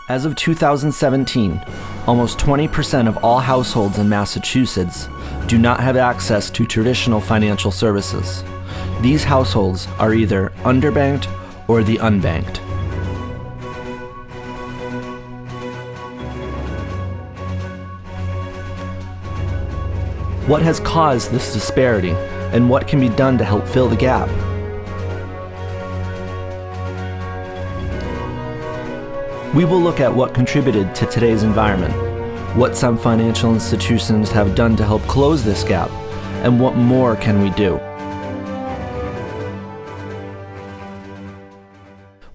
As of 2017, almost 20% of all households in Massachusetts do not have access to traditional financial services. These households are either underbanked or the unbanked. What has caused this disparity, and what can be done to help fill the gap? We will look at what contributed to today's environment, what some financial institutions have done to help close this gap, and what more can we do.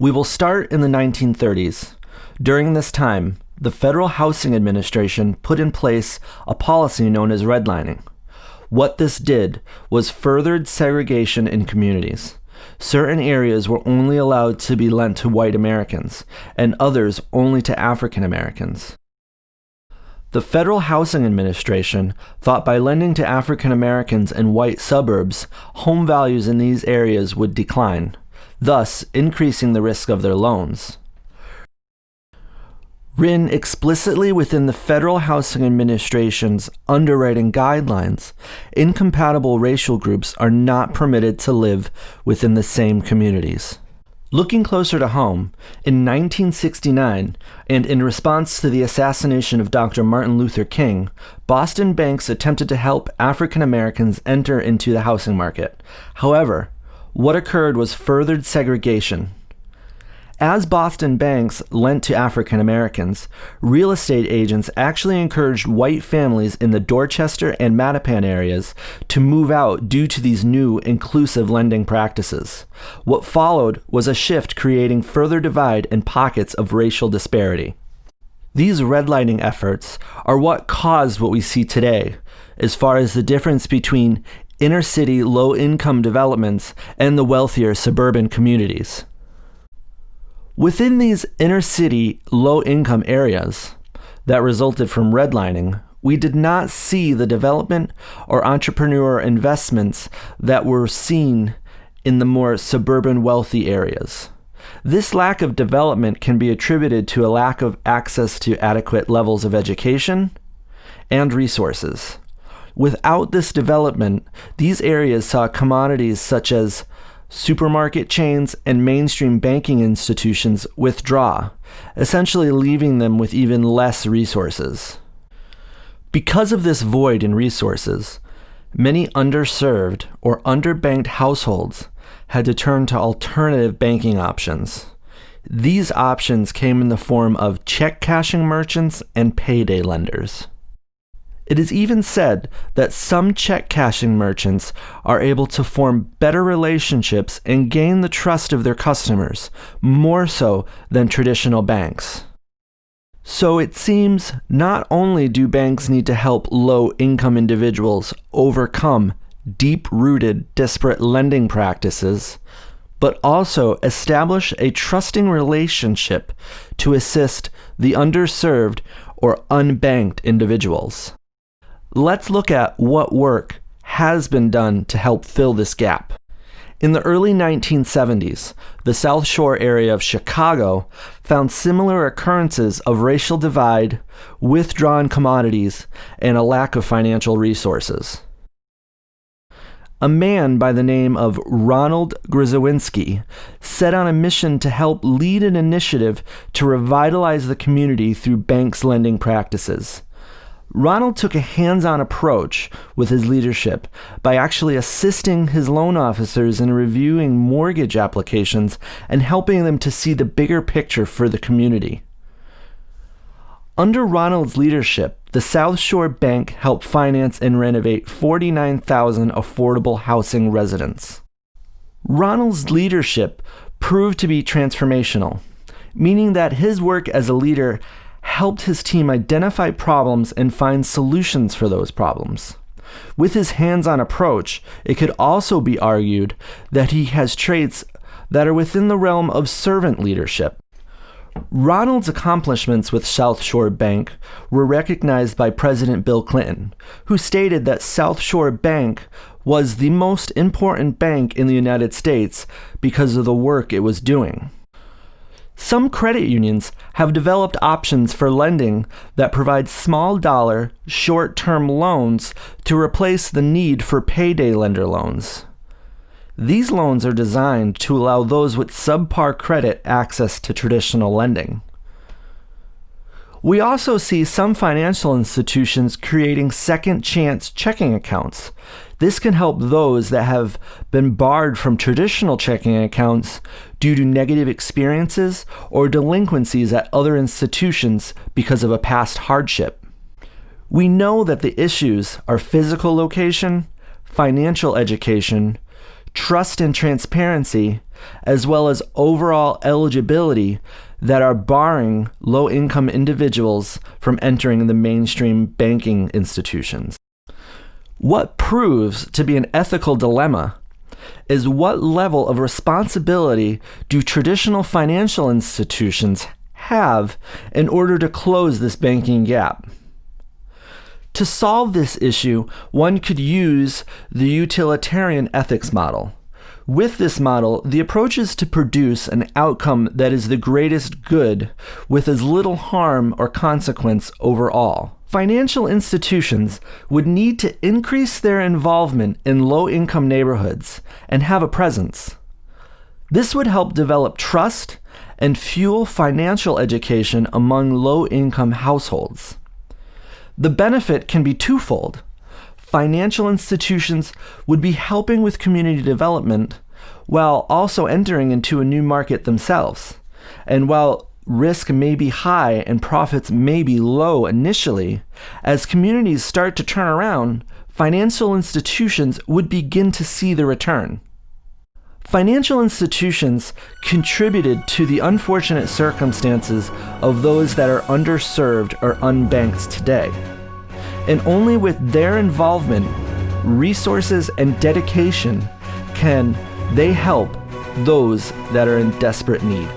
We will start in the 1930s. During this time, the Federal Housing Administration put in place a policy known as redlining. What this did was furthered segregation in communities. Certain areas were only allowed to be lent to white Americans, and others only to African Americans. The Federal Housing Administration thought by lending to African Americans in white suburbs, home values in these areas would decline, thus increasing the risk of their loans. Written explicitly within the Federal Housing Administration's underwriting guidelines, incompatible racial groups are not permitted to live within the same communities. Looking closer to home, in 1969, and in response to the assassination of Dr. Martin Luther King, Boston banks attempted to help African Americans enter into the housing market. However, what occurred was furthered segregation. As Boston banks lent to African Americans, real estate agents actually encouraged white families in the Dorchester and Mattapan areas to move out due to these new inclusive lending practices. What followed was a shift creating further divide and pockets of racial disparity. These redlining efforts are what caused what we see today, as far as the difference between inner-city low-income developments and the wealthier suburban communities. Within these inner-city, low-income areas that resulted from redlining, we did not see the development or entrepreneur investments that were seen in the more suburban wealthy areas. This lack of development can be attributed to a lack of access to adequate levels of education and resources. Without this development, these areas saw commodities such as supermarket chains and mainstream banking institutions withdraw, essentially leaving them with even less resources. Because of this void in resources, many underserved or underbanked households had to turn to alternative banking options. These options came in the form of check cashing merchants and payday lenders. It is even said that some check cashing merchants are able to form better relationships and gain the trust of their customers, more so than traditional banks. So it seems not only do banks need to help low-income individuals overcome deep-rooted, disparate lending practices, but also establish a trusting relationship to assist the underserved or unbanked individuals. Let's look at what work has been done to help fill this gap. In the early 1970s, the South Shore area of Chicago found similar occurrences of racial divide, withdrawn commodities, and a lack of financial resources. A man by the name of Ronald Grzyzewski set on a mission to help lead an initiative to revitalize the community through banks' lending practices. Ronald took a hands-on approach with his leadership by actually assisting his loan officers in reviewing mortgage applications and helping them to see the bigger picture for the community. Under Ronald's leadership, the South Shore Bank helped finance and renovate 49,000 affordable housing residents. Ronald's leadership proved to be transformational, meaning that his work as a leader helped his team identify problems and find solutions for those problems. With his hands-on approach, it could also be argued that he has traits that are within the realm of servant leadership. Ronald's accomplishments with South Shore Bank were recognized by President Bill Clinton, who stated that South Shore Bank was the most important bank in the United States because of the work it was doing. Some credit unions have developed options for lending that provide small dollar, short-term loans to replace the need for payday lender loans. These loans are designed to allow those with subpar credit access to traditional lending. We also see some financial institutions creating second chance checking accounts. This can help those that have been barred from traditional checking accounts due to negative experiences or delinquencies at other institutions because of a past hardship. We know that the issues are physical location, financial education, trust and transparency, as well as overall eligibility that are barring low-income individuals from entering the mainstream banking institutions. What proves to be an ethical dilemma is what level of responsibility do traditional financial institutions have in order to close this banking gap? To solve this issue, one could use the utilitarian ethics model. With this model, the approach is to produce an outcome that is the greatest good with as little harm or consequence overall. Financial institutions would need to increase their involvement in low-income neighborhoods and have a presence. This would help develop trust and fuel financial education among low-income households. The benefit can be twofold. Financial institutions would be helping with community development while also entering into a new market themselves. And while risk may be high and profits may be low initially, as communities start to turn around, financial institutions would begin to see the return. Financial institutions contributed to the unfortunate circumstances of those that are underserved or unbanked today. And only with their involvement, resources, and dedication can they help those that are in desperate need.